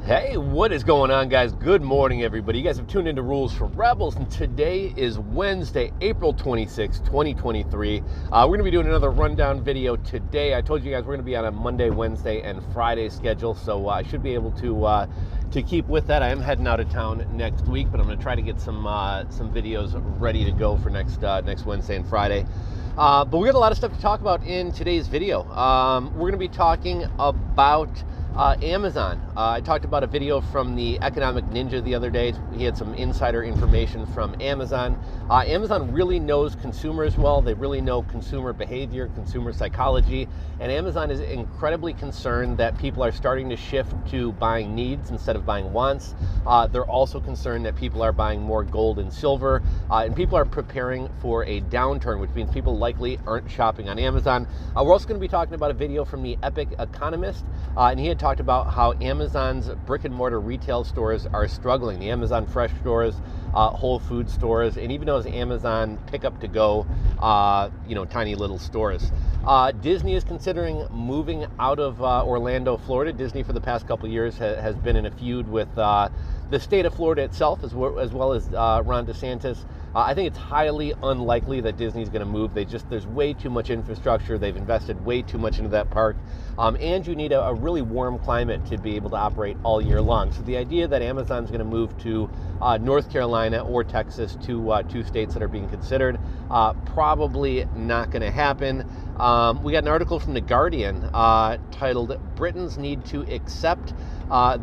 Hey, what is going on, guys? Good morning, everybody. You guys have tuned into Rules for Rebels, and today is Wednesday, April 26, 2023. We're going to be doing another rundown video today. I told you guys we're going to be on a Monday, Wednesday, and Friday schedule, so I should be able to keep with that. I am heading out of town next week, but I'm going to try to get some videos ready to go for next Wednesday and Friday. But we got a lot of stuff to talk about in today's video. We're going to be talking about Amazon. I talked about a video from the Economic Ninja the other day. He had some insider information from Amazon. Amazon really knows consumers well. They really know consumer behavior, consumer psychology, and Amazon is incredibly concerned that people are starting to shift to buying needs instead of buying wants. They're also concerned that people are buying more gold and silver, and people are preparing for a downturn, which means people likely aren't shopping on Amazon. We're also going to be talking about a video from the Epic Economist, and he had talked about how Amazon's brick and mortar retail stores are struggling. The Amazon Fresh stores, Whole Foods stores, and even those Amazon pickup to go, tiny little stores. Disney is considering moving out of Orlando, Florida. Disney for the past couple of years has been in a feud with the state of Florida itself, as well as Ron DeSantis. I think it's highly unlikely that Disney's going to move. There's way too much infrastructure. They've invested way too much into that park. And you need a really warm climate to be able to operate all year long. So the idea that Amazon's going to move to North Carolina or Texas, two states that are being considered, probably not going to happen. We got an article from The Guardian titled, "Britons Need to Accept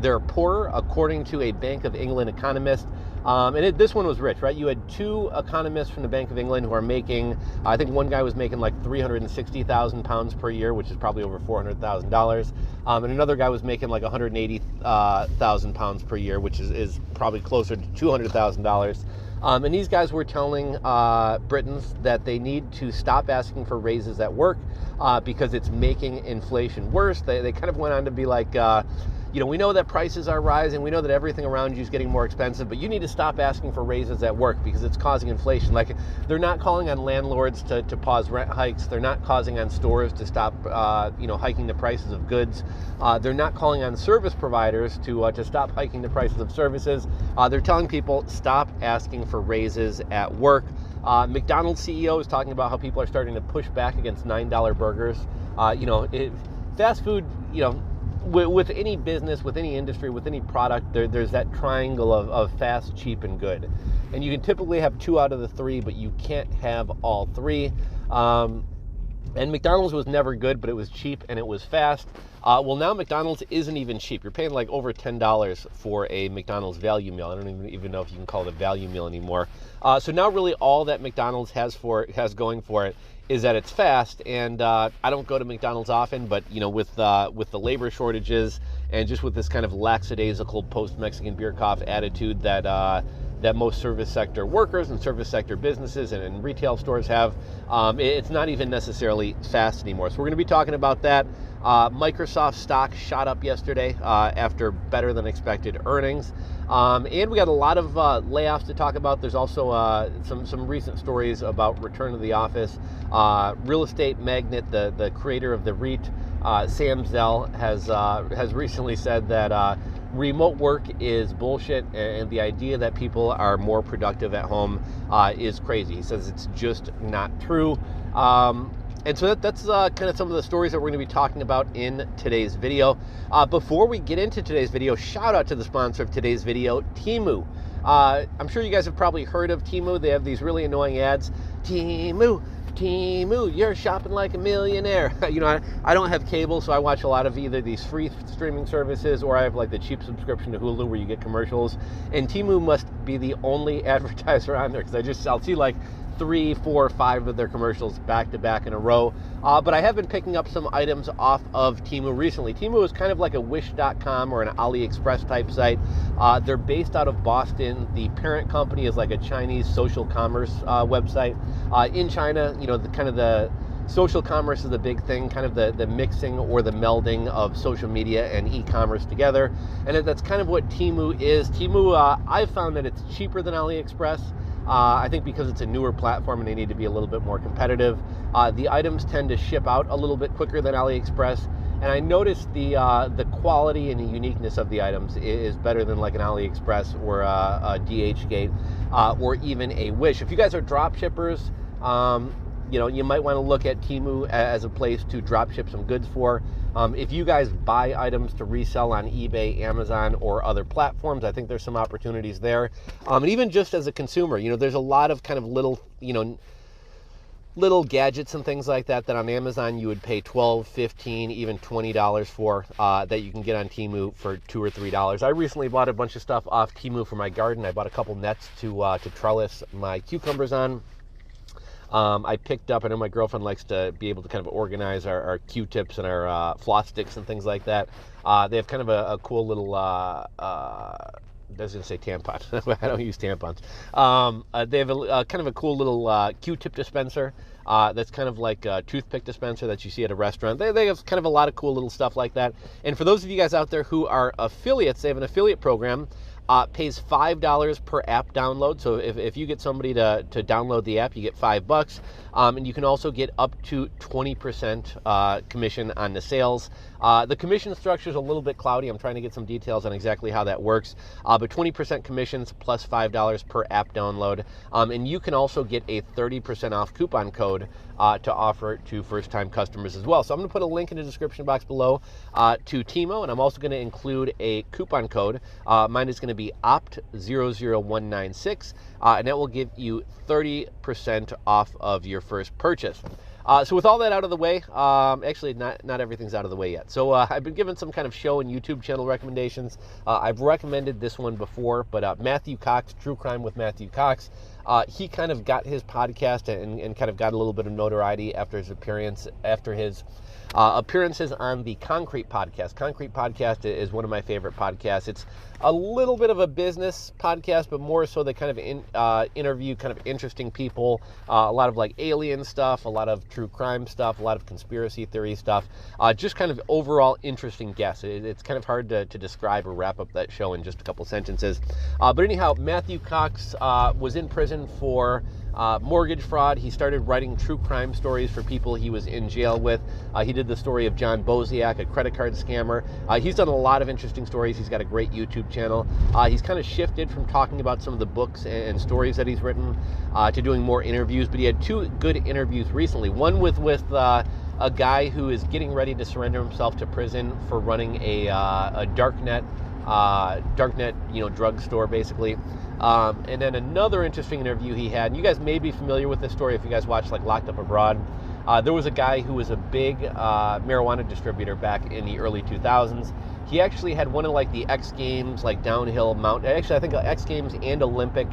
They're Poorer, According to a Bank of England Economist." This one was rich, right? You had two economists from the Bank of England who are making, I think one guy was making like £360,000 per year, which is probably over $400,000. And another guy was making like £180,000 per year, which is probably closer to $200,000. And these guys were telling Britons that they need to stop asking for raises at work because it's making inflation worse. They kind of went on to be like, we know that prices are rising. We know that everything around you is getting more expensive, but you need to stop asking for raises at work because it's causing inflation. Like, they're not calling on landlords to pause rent hikes. They're not calling on stores to stop, hiking the prices of goods. They're not calling on service providers to stop hiking the prices of services. They're telling people stop asking for raises at work. McDonald's CEO is talking about how people are starting to push back against $9 burgers. Fast food, with any business, with any industry, with any product, there's that triangle of fast, cheap, and good. And you can typically have two out of the three, but you can't have all three. And McDonald's was never good, but it was cheap and it was fast. Well, now McDonald's isn't even cheap. You're paying like over $10 for a McDonald's value meal. I don't even know if you can call it a value meal anymore. So now really all that McDonald's has going for it is that it's fast. And I don't go to McDonald's often, but with the labor shortages and just with this kind of lackadaisical post-Mexican beer cough attitude that most service sector workers and service sector businesses and retail stores have, it's not even necessarily fast anymore. So we're going to be talking about that. Microsoft stock shot up yesterday after better than expected earnings. And we got a lot of layoffs to talk about. There's also some recent stories about return to the office. Real estate magnate, the creator of the REIT, Sam Zell, has recently said that remote work is bullshit, and the idea that people are more productive at home is crazy. He says it's just not true. And so that's kind of some of the stories that we're going to be talking about in today's video. Before we get into today's video, shout out to the sponsor of today's video, Temu. I'm sure you guys have probably heard of Temu. They have these really annoying ads. Temu, you're shopping like a millionaire. I don't have cable, so I watch a lot of either these free streaming services or I have like the cheap subscription to Hulu where you get commercials. And Temu must be the only advertiser on there because I'll see like 3, 4, 5 of their commercials back to back in a row. But I have been picking up some items off of Temu recently. Temu is kind of like a Wish.com or an AliExpress type site. They're based out of Boston. The parent company is like a Chinese social commerce website. In China, the social commerce is the big thing, kind of the mixing or the melding of social media and e-commerce together. And that's kind of what Temu is. Temu, I've found that it's cheaper than AliExpress. I think because it's a newer platform and they need to be a little bit more competitive. The items tend to ship out a little bit quicker than AliExpress. and I noticed the quality and the uniqueness of the items is better than like an AliExpress or a DHgate or even a Wish. If you guys are drop shippers, you know, you might want to look at Temu as a place to drop ship some goods for. If you guys buy items to resell on eBay, Amazon, or other platforms, I think there's some opportunities there. And even just as a consumer, you know, there's a lot of kind of little, you know, little gadgets and things like that on Amazon you would pay $12, $15, even $20 for, that you can get on Temu for $2 or $3. I recently bought a bunch of stuff off Temu for my garden. I bought a couple nets to trellis my cucumbers on. I picked up, I know my girlfriend likes to be able to kind of organize our Q-tips and our floss sticks and things like that. They have kind of a cool little, I was going to say tampon. I don't use tampons. They have a kind of a cool little Q-tip dispenser that's kind of like a toothpick dispenser that you see at a restaurant. They have kind of a lot of cool little stuff like that. And for those of you guys out there who are affiliates, they have an affiliate program. Pays $5 per app download. So if you get somebody to download the app, you get $5. And you can also get up to 20% commission on the sales. The commission structure is a little bit cloudy. I'm trying to get some details on exactly how that works. But 20% commissions plus $5 per app download. And you can also get a 30% off coupon code to offer to first-time customers as well. So I'm going to put a link in the description box below to Temu, and I'm also going to include a coupon code. Mine is going to be OPT00196, and that will give you 30% off of your first purchase. So with all that out of the way, actually not everything's out of the way yet. So I've been given some kind of show and YouTube channel recommendations. I've recommended this one before, but Matthew Cox, True Crime with Matthew Cox, he kind of got his podcast and kind of got a little bit of notoriety after his appearances on the Concrete Podcast. Concrete Podcast is one of my favorite podcasts. It's a little bit of a business podcast, but more so they kind of interview kind of interesting people, a lot of like alien stuff, a lot of true crime stuff, a lot of conspiracy theory stuff, just kind of overall interesting guests. It's kind of hard to describe or wrap up that show in just a couple sentences. But anyhow, Matthew Cox was in prison for mortgage fraud. He started writing true crime stories for people he was in jail with. He did the story of John Boziak, a credit card scammer. He's done a lot of interesting stories. He's got a great YouTube channel. He's kind of shifted from talking about some of the books and stories that he's written to doing more interviews, but he had two good interviews recently. One with a guy who is getting ready to surrender himself to prison for running a darknet, drugstore basicare. And then another interesting interview he had, and you guys may be familiar with this story if you guys watch like Locked Up Abroad. There was a guy who was a big marijuana distributor back in the early 2000s. He actually had one of like the X Games, like downhill mountain, actually I think X Games and Olympic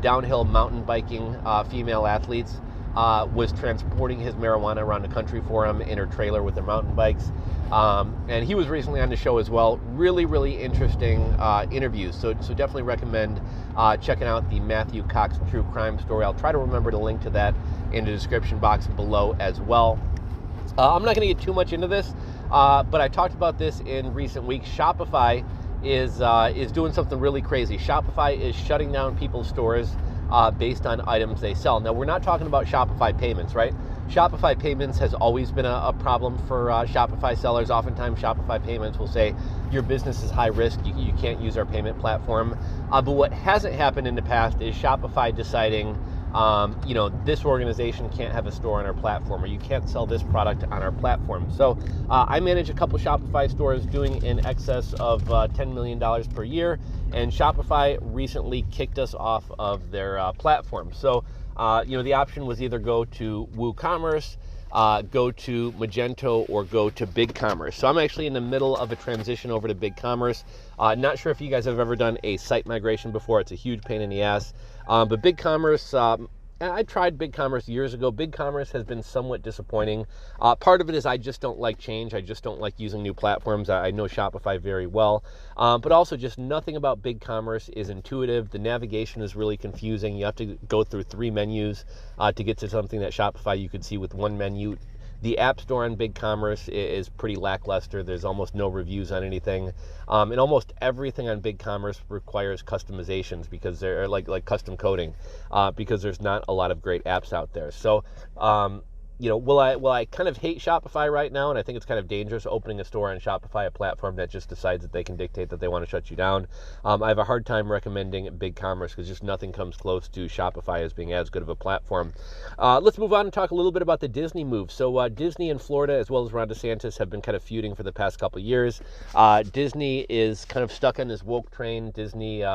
downhill mountain biking female athletes. Was transporting his marijuana around the country for him in her trailer with their mountain bikes. And he was recently on the show as well. Really, really interesting interviews. So definitely recommend checking out the Matthew Cox True Crime story. I'll try to remember to link to that in the description box below as well. I'm not going to get too much into this, but I talked about this in recent weeks. Shopify is doing something really crazy. Shopify is shutting down people's stores based on items they sell. Now, we're not talking about Shopify payments, right? Shopify payments has always been a problem for Shopify sellers. Oftentimes, Shopify payments will say, your business is high risk, you can't use our payment platform. But what hasn't happened in the past is Shopify deciding, this organization can't have a store on our platform, or you can't sell this product on our platform. So I manage a couple Shopify stores doing in excess of $10 million per year, and Shopify recently kicked us off of their platform. So, the option was either go to WooCommerce, go to Magento, or go to BigCommerce. So I'm actually in the middle of a transition over to BigCommerce. Not sure if you guys have ever done a site migration before. It's a huge pain in the ass. But BigCommerce, I tried BigCommerce years ago. BigCommerce has been somewhat disappointing. Part of it is I just don't like change. I just don't like using new platforms. I know Shopify very well. But also just nothing about BigCommerce is intuitive. The navigation is really confusing. You have to go through 3 menus to get to something that Shopify you could see with 1 menu. The App Store on BigCommerce is pretty lackluster. There's almost no reviews on anything. And almost everything on BigCommerce requires customizations because they're like custom coding because there's not a lot of great apps out there. So will I kind of hate Shopify right now, and I think it's kind of dangerous opening a store on Shopify, a platform that just decides that they can dictate that they want to shut you down. I have a hard time recommending BigCommerce because just nothing comes close to Shopify as being as good of a platform. Let's move on and talk a little bit about the Disney move. So Disney in Florida, as well as Ron DeSantis, have been kind of feuding for the past couple of years. Disney is kind of stuck on this woke train. Disney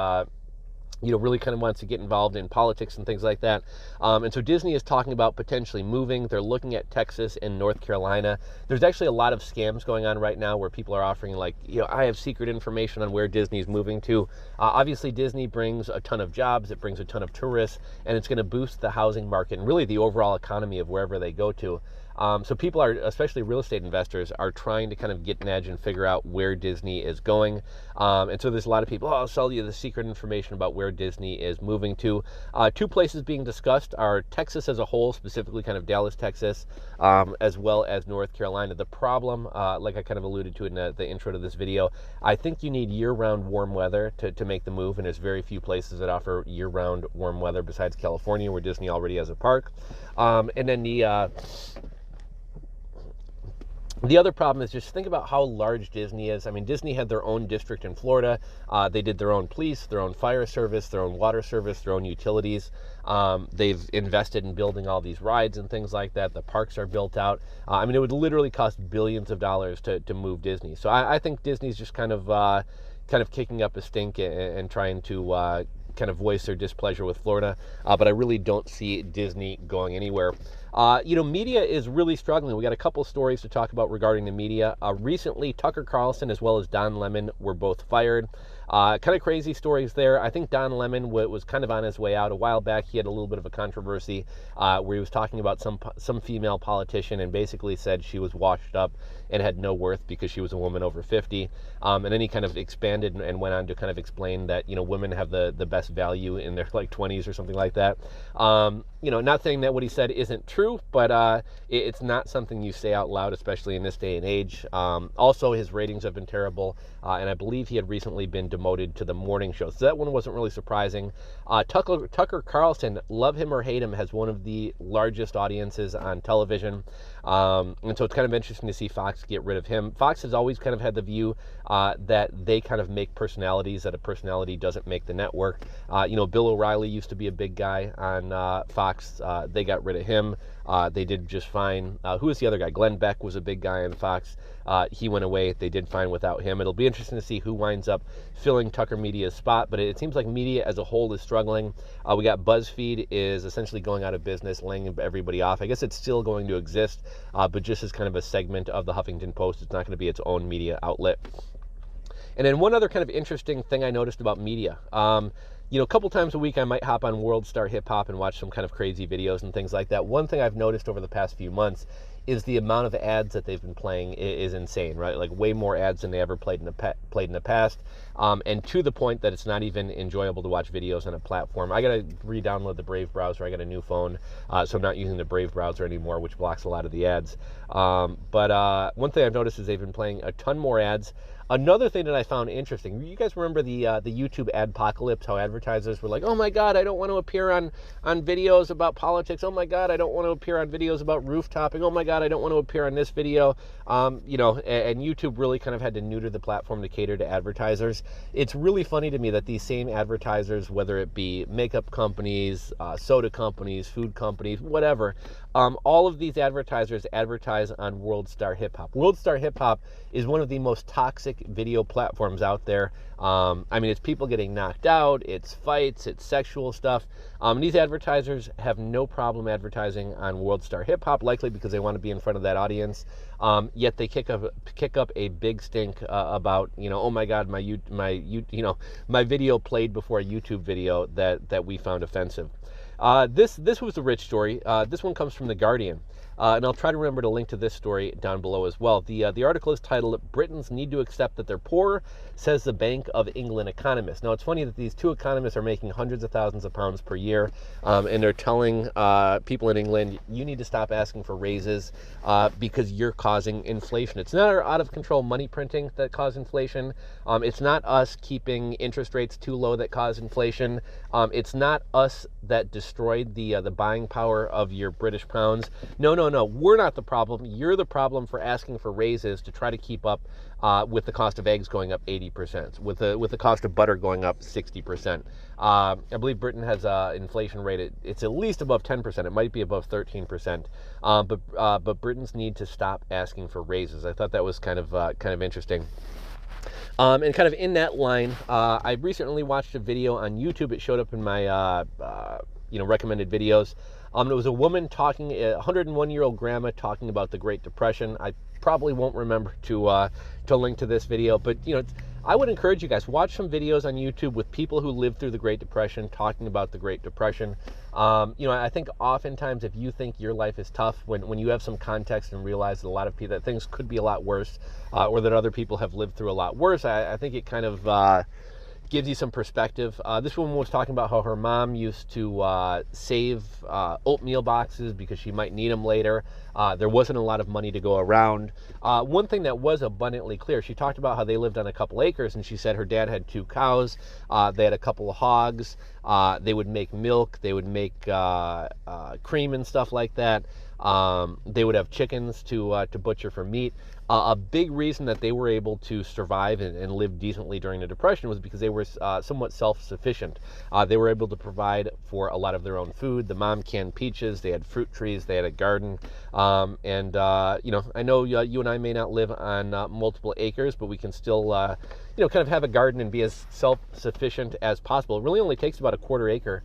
really kind of wants to get involved in politics and things like that. And so Disney is talking about potentially moving. They're looking at Texas and North Carolina. There's actually a lot of scams going on right now where people are offering I have secret information on where Disney's moving to. Obviously, Disney brings a ton of jobs. It brings a ton of tourists, and it's going to boost the housing market and really the overall economy of wherever they go to. So people are, especially real estate investors, are trying to kind of get an edge and figure out where Disney is going. And so there's a lot of people, I'll sell you the secret information about where Disney is moving to. Two places being discussed are Texas as a whole, specifically kind of Dallas, Texas, as well as North Carolina. The problem, like I kind of alluded to in the intro to this video, I think you need year-round warm weather to make the move, and there's very few places that offer year-round warm weather besides California, where Disney already has a park. And then the other problem is just think about how large Disney is. I mean, Disney had their own district in Florida. They did their own police, their own fire service, their own water service, their own utilities. They've invested in building all these rides and things like that. The parks are built out. I mean, it would literally cost billions of dollars to move Disney. So I think Disney's just kind of kicking up a stink and trying to kind of voice their displeasure with Florida. But I really don't see Disney going anywhere. Media is really struggling. We got a couple stories to talk about regarding the media. Recently, Tucker Carlson as well as Don Lemon were both fired. Kind of crazy stories there. I think Don Lemon was kind of on his way out. A while back, he had a little bit of a controversy where he was talking about some female politician and basically said she was washed up and had no worth because she was a woman over 50. And then he kind of expanded and went on to kind of explain that, women have the best value in their 20s or something like that. Not saying that what he said isn't true, but it's not something you say out loud, especially in this day and age. Also, his ratings have been terrible, and I believe he had recently been demoted to the morning show. So that one wasn't really surprising. Tucker Carlson, love him or hate him, has one of the largest audiences on television. And so it's kind of interesting to see Fox get rid of him. Fox has always kind of had the view that they kind of make personalities, that a personality doesn't make the network. Bill O'Reilly used to be a big guy on Fox. They got rid of him. They did just fine. Who was the other guy? Glenn Beck was a big guy on Fox. He went away. They did fine without him. It'll be interesting to see who winds up filling Tucker Media's spot, but it seems like media as a whole is struggling. We got BuzzFeed is essentially going out of business, laying everybody off. I guess it's still going to exist, but just as kind of a segment of the Huffington Post. It's not going to be its own media outlet. And then one other kind of interesting thing I noticed about media. A couple times a week I might hop on World Star Hip Hop and watch some kind of crazy videos and things like that. One thing I've noticed over the past few months is the amount of ads that they've been playing is insane, right? Like way more ads than they ever played in the past, and to the point that it's not even enjoyable to watch videos on a platform. I got to re-download the Brave browser. I got a new phone, so I'm not using the Brave browser anymore, which blocks a lot of the ads. But one thing I've noticed is they've been playing a ton more ads. Another thing that I found interesting, you guys remember the YouTube adpocalypse, how advertisers were like, oh my God, I don't want to appear on videos about politics. Oh my God, I don't want to appear on videos about rooftoping. Oh my God, I don't want to appear on this video. And YouTube really kind of had to neuter the platform to cater to advertisers. It's really funny to me that these same advertisers, whether it be makeup companies, soda companies, food companies, whatever, all of these advertisers advertise on World Star Hip Hop. World Star Hip Hop is one of the most toxic video platforms out there. It's people getting knocked out, it's fights, it's sexual stuff. These advertisers have no problem advertising on World Star Hip Hop, likely because they want to be in front of that audience. Yet they kick up a big stink about, oh my God, my video played before a YouTube video that we found offensive. This was a rich story. This one comes from The Guardian. And I'll try to remember to link to this story down below as well. The article is titled, Britons Need to Accept That They're Poor, says the Bank of England economist. Now, it's funny that these two economists are making hundreds of thousands of pounds per year, and they're telling people in England, you need to stop asking for raises because you're causing inflation. It's not our out-of-control money printing that caused inflation. It's not us keeping interest rates too low that caused inflation. It's not us that destroyed the buying power of your British pounds. No, no, we're not the problem. You're the problem for asking for raises to try to keep up with the cost of eggs going up 80%, with the cost of butter going up 60%. I believe Britain has an inflation rate. It's at least above 10%. It might be above 13%. But Britons need to stop asking for raises. I thought that was kind of interesting. And kind of in that line, I recently watched a video on YouTube. It showed up in my recommended videos. It was a woman talking, a 101-year-old grandma talking about the Great Depression. I probably won't remember to link to this video, but I would encourage you guys, watch some videos on YouTube with people who lived through the Great Depression talking about the Great Depression. I think oftentimes if you think your life is tough, when you have some context and realize that a lot of people, that things could be a lot worse, or that other people have lived through a lot worse, I think it kind of gives you some perspective. This woman was talking about how her mom used to save oatmeal boxes because she might need them later. There wasn't a lot of money to go around. One thing that was abundantly clear, she talked about how they lived on a couple acres, and she said her dad had 2 cows. They had a couple of hogs. They would make milk. They would make cream and stuff like that. They would have chickens to butcher for meat. A big reason that they were able to survive and live decently during the Depression was because they were somewhat self-sufficient. They were able to provide for a lot of their own food. The mom canned peaches. They had fruit trees. They had a garden. I know you and I may not live on multiple acres, but we can still, kind of have a garden and be as self-sufficient as possible. It really only takes about a 1/4 acre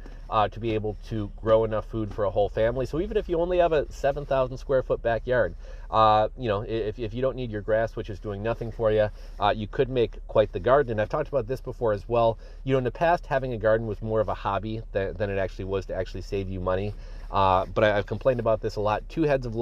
to be able to grow enough food for a whole family. So even if you only have a 7,000 square foot backyard, if you don't need your grass, which is doing nothing for you, you could make quite the garden. And I've talked about this before as well. In the past, having a garden was more of a hobby than it actually was to actually save you money. But I've complained about this a lot. 2 heads of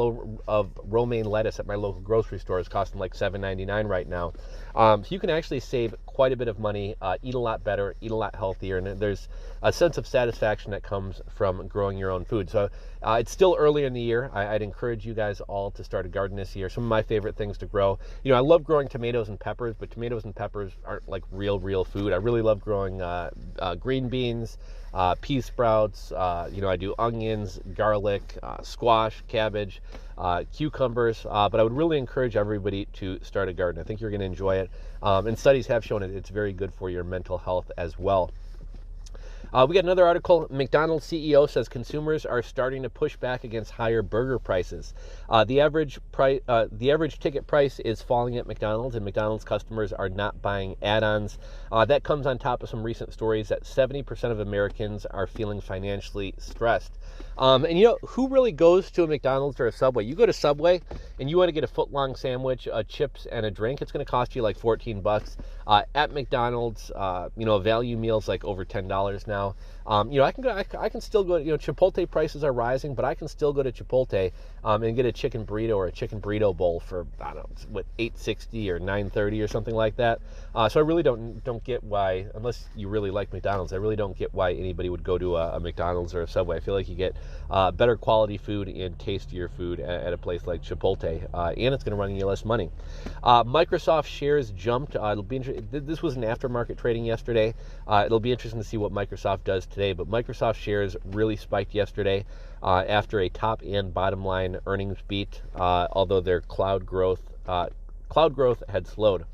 romaine lettuce at my local grocery store is costing like $7.99 right now. So you can actually save quite a bit of money, eat a lot better, eat a lot healthier, and there's a sense of satisfaction that comes from growing your own food. So it's still early in the year. I'd encourage you guys all to start a garden this year. Some of my favorite things to grow. I love growing tomatoes and peppers, but tomatoes and peppers aren't like real food. I really love growing green beans, pea sprouts. I do onions, garlic, squash, cabbage, cucumbers. But I would really encourage everybody to start a garden. I think you're going to enjoy it. And studies have shown it's very good for your mental health as well. We got another article. McDonald's CEO says consumers are starting to push back against higher burger prices. The average ticket price is falling at McDonald's, and McDonald's customers are not buying add-ons. That comes on top of some recent stories that 70% of Americans are feeling financially stressed. And who really goes to a McDonald's or a Subway? You go to Subway and you want to get a foot-long sandwich, chips, and a drink. It's going to cost you like $14. At McDonald's, a value meal's like over $10 now. I can still go. Chipotle prices are rising, but I can still go to Chipotle and get a chicken burrito or a chicken burrito bowl for $8.60 or $9.30 or something like that. So I really don't get why, unless you really like McDonald's, I really don't get why anybody would go to a McDonald's or a Subway. I feel like you get better quality food and tastier food at a place like Chipotle, and it's going to run you less money. Microsoft shares jumped. It'll be this was an aftermarket trading yesterday. It'll be interesting to see what Microsoft does today, but Microsoft shares really spiked yesterday after a top and bottom line earnings beat, although their cloud growth had slowed.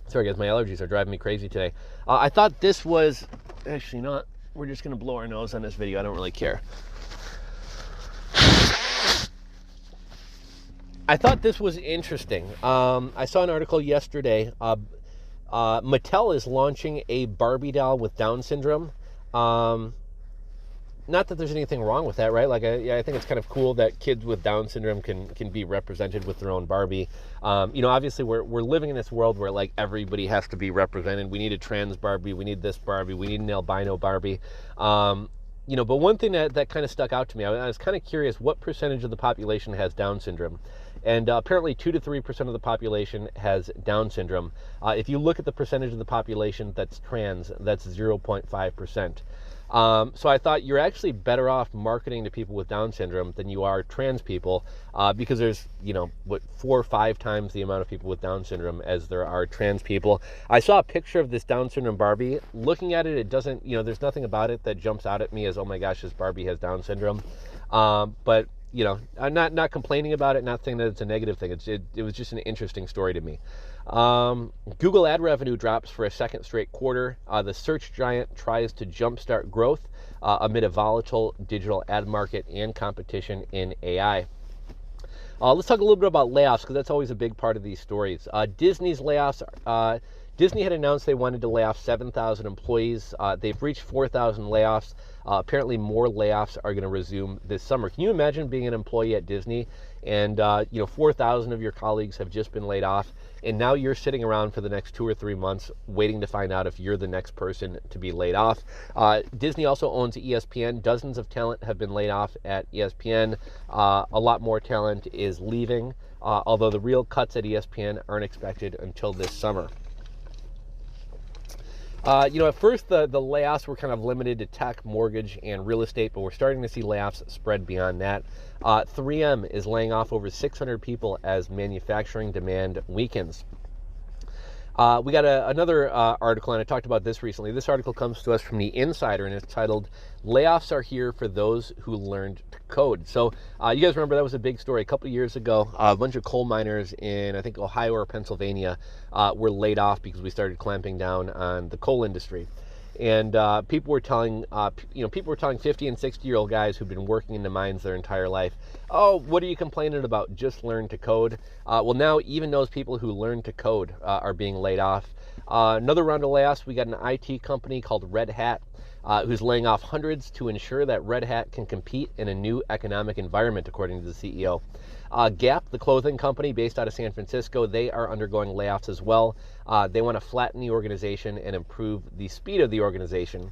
Sorry guys, my allergies are driving me crazy today. I thought this was actually not. We're just going to blow our nose on this video. I don't really care. I thought this was interesting. I saw an article yesterday. Mattel is launching a Barbie doll with Down syndrome. Not that there's anything wrong with that, right? I think it's kind of cool that kids with Down syndrome can be represented with their own Barbie. Obviously we're living in this world where everybody has to be represented. We need a trans Barbie. We need this Barbie. We need an albino Barbie. But one thing that kind of stuck out to me, I was kind of curious what percentage of the population has Down syndrome. And apparently 2 to 3% of the population has Down syndrome. If you look at the percentage of the population that's trans, that's 0.5%. So I thought you're actually better off marketing to people with Down syndrome than you are trans people, because there's, 4 or 5 times the amount of people with Down syndrome as there are trans people. I saw a picture of this Down syndrome Barbie. Looking at it, it doesn't, there's nothing about it that jumps out at me as, oh my gosh, this Barbie has Down syndrome. But I'm not complaining about it, not saying that it's a negative thing. It was just an interesting story to me. Google ad revenue drops for a second straight quarter. The search giant tries to jumpstart growth amid a volatile digital ad market and competition in AI. Let's talk a little bit about layoffs, because that's always a big part of these stories. Disney's layoffs. Disney had announced they wanted to lay off 7,000 employees. They've reached 4,000 layoffs. Apparently more layoffs are going to resume this summer. Can you imagine being an employee at Disney and 4,000 of your colleagues have just been laid off, and now you're sitting around for the next 2 or 3 months waiting to find out if you're the next person to be laid off? Disney also owns ESPN. Dozens of talent have been laid off at ESPN. A lot more talent is leaving, although the real cuts at ESPN aren't expected until this summer. At first the layoffs were kind of limited to tech, mortgage, and real estate, but we're starting to see layoffs spread beyond that. 3M is laying off over 600 people as manufacturing demand weakens. We got another article, and I talked about this recently. This article comes to us from The Insider, and it's titled, "Layoffs Are Here for Those Who Learned to Code." So you guys remember that was a big story a couple of years ago. A bunch of coal miners in, I think, Ohio or Pennsylvania were laid off because we started clamping down on the coal industry. And people were telling 50 and 60-year-old guys who've been working in the mines their entire life, "Oh, what are you complaining about? Just learn to code." Well, now even those people who learn to code are being laid off. Another round of layoffs. We got an IT company called Red Hat, who's laying off hundreds to ensure that Red Hat can compete in a new economic environment, according to the CEO. Gap, the clothing company based out of San Francisco, they are undergoing layoffs as well. They want to flatten the organization and improve the speed of the organization.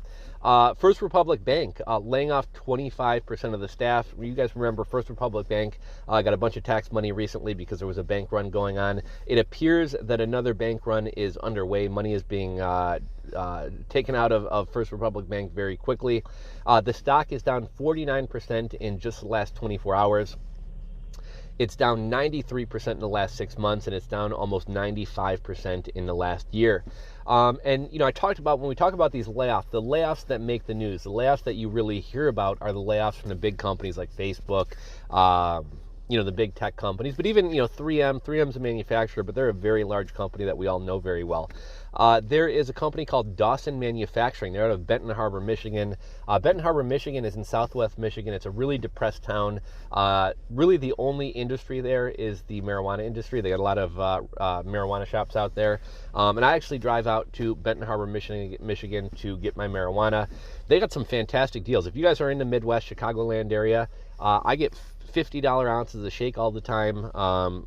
First Republic Bank, laying off 25% of the staff. You guys remember First Republic Bank got a bunch of tax money recently because there was a bank run going on. It appears that another bank run is underway. Money is being taken out of First Republic Bank very quickly. The stock is down 49% in just the last 24 hours. It's down 93% in the last 6 months, and it's down almost 95% in the last year. I talked about, when we talk about these layoffs, the layoffs that make the news, the layoffs that you really hear about are the layoffs from the big companies like Facebook, the big tech companies, but even, 3M's a manufacturer, but they're a very large company that we all know very well. There is a company called Dawson Manufacturing. They're out of Benton Harbor, Michigan. Benton Harbor, Michigan is in southwest Michigan. It's a really depressed town. Really the only industry there is the marijuana industry. They got a lot of marijuana shops out there. And I actually drive out to Benton Harbor, Michigan to get my marijuana. They got some fantastic deals. If you guys are in the Midwest, Chicagoland area, I get $50 ounces of shake all the time.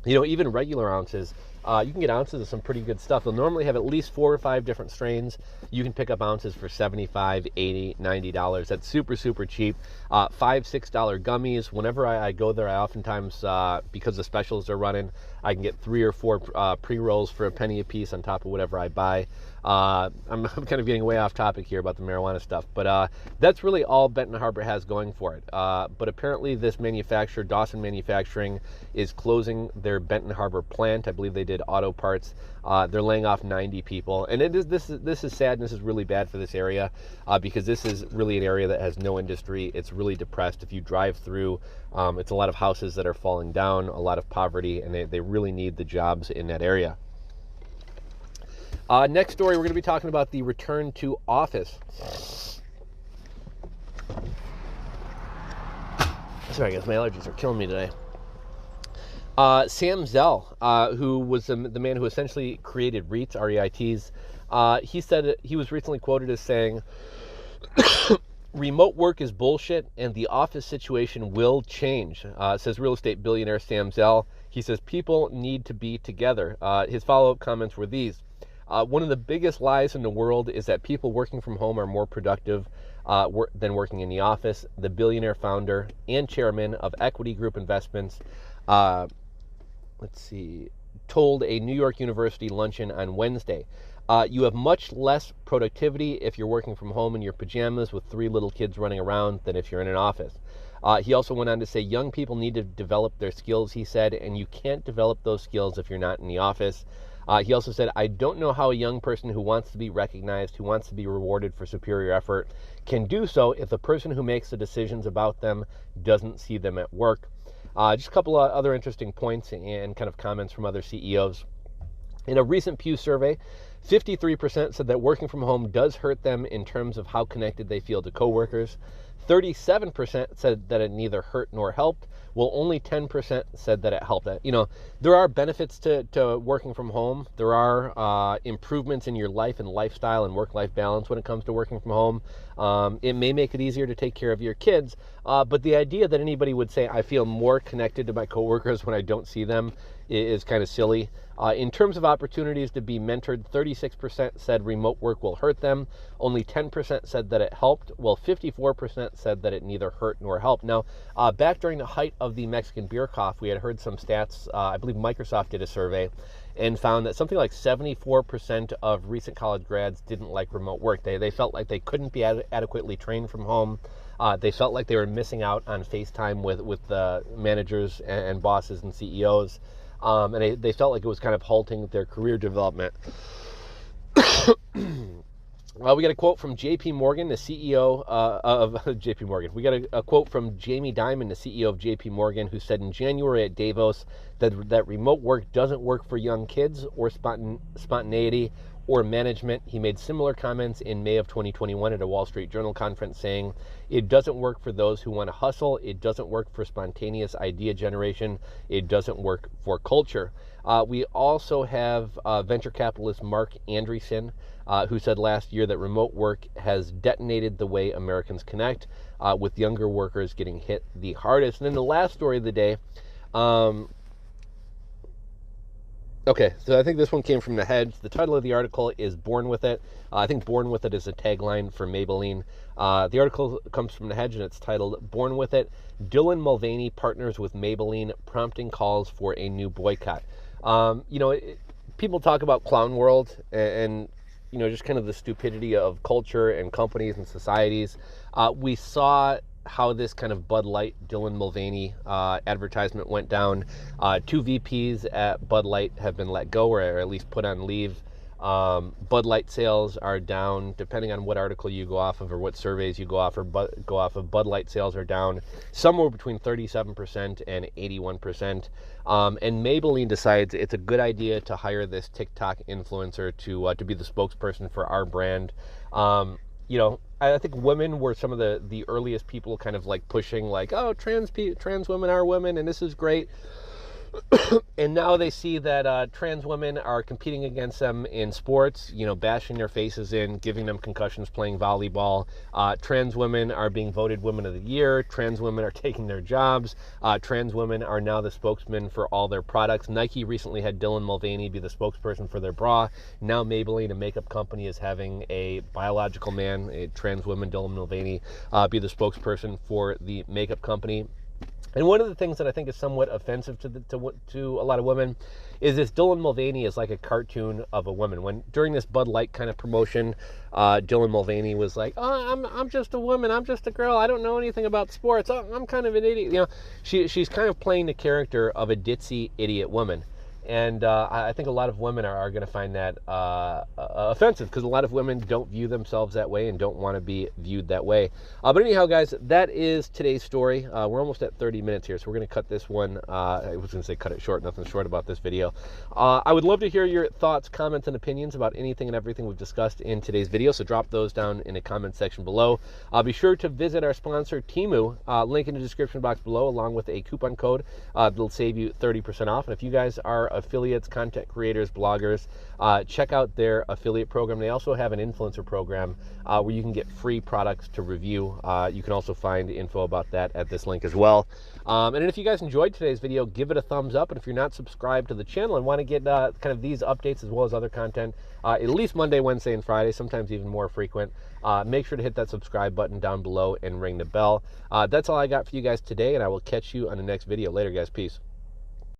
Even regular ounces. You can get ounces of some pretty good stuff. They'll normally have at least 4 or 5 different strains. You can pick up ounces for $75, $80, $90. That's super, super cheap. $5, $6 gummies. Whenever I go there, I oftentimes, because the specials are running, I can get 3 or 4 pre-rolls for a penny a piece on top of whatever I buy. I'm kind of getting way off topic here about the marijuana stuff, but that's really all Benton Harbor has going for it. But apparently this manufacturer, Dawson Manufacturing, is closing their Benton Harbor plant. I believe they did auto parts. They're laying off 90 people, and this is sad, and this is really bad for this area because this is really an area that has no industry. It's really depressed. If you drive through, it's a lot of houses that are falling down, a lot of poverty, and they really need the jobs in that area. Next story, we're going to be talking about the return to office. Sorry guys, my allergies are killing me today. Sam Zell, who was the man who essentially created REITs, R-E-I-Ts, he said, he was recently quoted as saying, "Remote work is bullshit and the office situation will change," says real estate billionaire Sam Zell. He says people need to be together. His follow-up comments were these. One of the biggest lies in the world is that people working from home are more productive than working in the office. The billionaire founder and chairman of Equity Group Investments, told a New York University luncheon on Wednesday. You have much less productivity if you're working from home in your pajamas with 3 little kids running around than if you're in an office. He also went on to say young people need to develop their skills, he said, and you can't develop those skills if you're not in the office. He also said, I don't know how a young person who wants to be recognized, who wants to be rewarded for superior effort, can do so if the person who makes the decisions about them doesn't see them at work. Just a couple of other interesting points and kind of comments from other CEOs. In a recent Pew survey, 53% said that working from home does hurt them in terms of how connected they feel to coworkers. 37% said that it neither hurt nor helped, while only 10% said that it helped. You know, there are benefits to working from home. There are improvements in your life and lifestyle and work-life balance when it comes to working from home. It may make it easier to take care of your kids, but the idea that anybody would say, I feel more connected to my coworkers when I don't see them is kind of silly. In terms of opportunities to be mentored, 36% said remote work will hurt them. Only 10% said that it helped, while 54% said that it neither hurt nor helped. Now, back during the height of the Mexican beer cough, we had heard some stats. I believe Microsoft did a survey and found that something like 74% of recent college grads didn't like remote work. They felt like they couldn't be adequately trained from home. They felt like they were missing out on FaceTime with the managers and bosses and CEOs. And they felt like it was kind of halting their career development. We got a quote from JP Morgan, the CEO of JP Morgan. We got a quote from Jamie Dimon, the CEO of JP Morgan, who said in January at Davos that remote work doesn't work for young kids or spontaneity or management. He made similar comments in May of 2021 at a Wall Street Journal conference saying, it doesn't work for those who want to hustle. It doesn't work for spontaneous idea generation. It doesn't work for culture. We also have venture capitalist Mark Andreessen, who said last year that remote work has detonated the way Americans connect, with younger workers getting hit the hardest. And then the last story of the day, okay, so I think this one came from The Hedge. The title of the article is Born With It. I think Born With It is a tagline for Maybelline. The article comes from The Hedge, and it's titled Born With It. Dylan Mulvaney partners with Maybelline, prompting calls for a new boycott. People talk about clown world and just kind of the stupidity of culture and companies and societies. We saw how this kind of Bud Light Dylan Mulvaney advertisement went down. 2 VPs at Bud Light have been let go, or at least put on leave. Bud Light sales are down, depending on what article you go off of or what surveys you go off of. Bud Light sales are down somewhere between 37% and 81%. And Maybelline decides it's a good idea to hire this TikTok influencer to be the spokesperson for our brand. I think women were some of the earliest people kind of like pushing like, oh, trans women are women and this is great. And now they see that trans women are competing against them in sports, bashing their faces in, giving them concussions playing volleyball. Trans women are being voted Women of the Year. Trans women are taking their jobs. Trans women are now the spokesman for all their products. Nike recently had Dylan Mulvaney be the spokesperson for their bra. Now Maybelline, a makeup company, is having a biological man, a trans woman, Dylan Mulvaney, be the spokesperson for the makeup company. And one of the things that I think is somewhat offensive to a lot of women is this Dylan Mulvaney is like a cartoon of a woman. When during this Bud Light kind of promotion, Dylan Mulvaney was like, "Oh, I'm just a woman. I'm just a girl. I don't know anything about sports. Oh, I'm kind of an idiot." She's kind of playing the character of a ditzy idiot woman. And I think a lot of women are going to find that offensive, because a lot of women don't view themselves that way and don't want to be viewed that way. But anyhow, guys, that is today's story. We're almost at 30 minutes here, so we're going to cut this one. I was going to say cut it short. Nothing short about this video. I would love to hear your thoughts, comments, and opinions about anything and everything we've discussed in today's video, so drop those down in the comment section below. Be sure to visit our sponsor, Temu. Link in the description box below, along with a coupon code that'll save you 30% off. And if you guys are affiliates, content creators, bloggers, check out their affiliate program. They also have an influencer program where you can get free products to review. You can also find info about that at this link as well. And if you guys enjoyed today's video, give it a thumbs up. And if you're not subscribed to the channel and want to get kind of these updates as well as other content, at least Monday, Wednesday, and Friday, sometimes even more frequent, make sure to hit that subscribe button down below and ring the bell. That's all I got for you guys today, and I will catch you on the next video. Later, guys. Peace.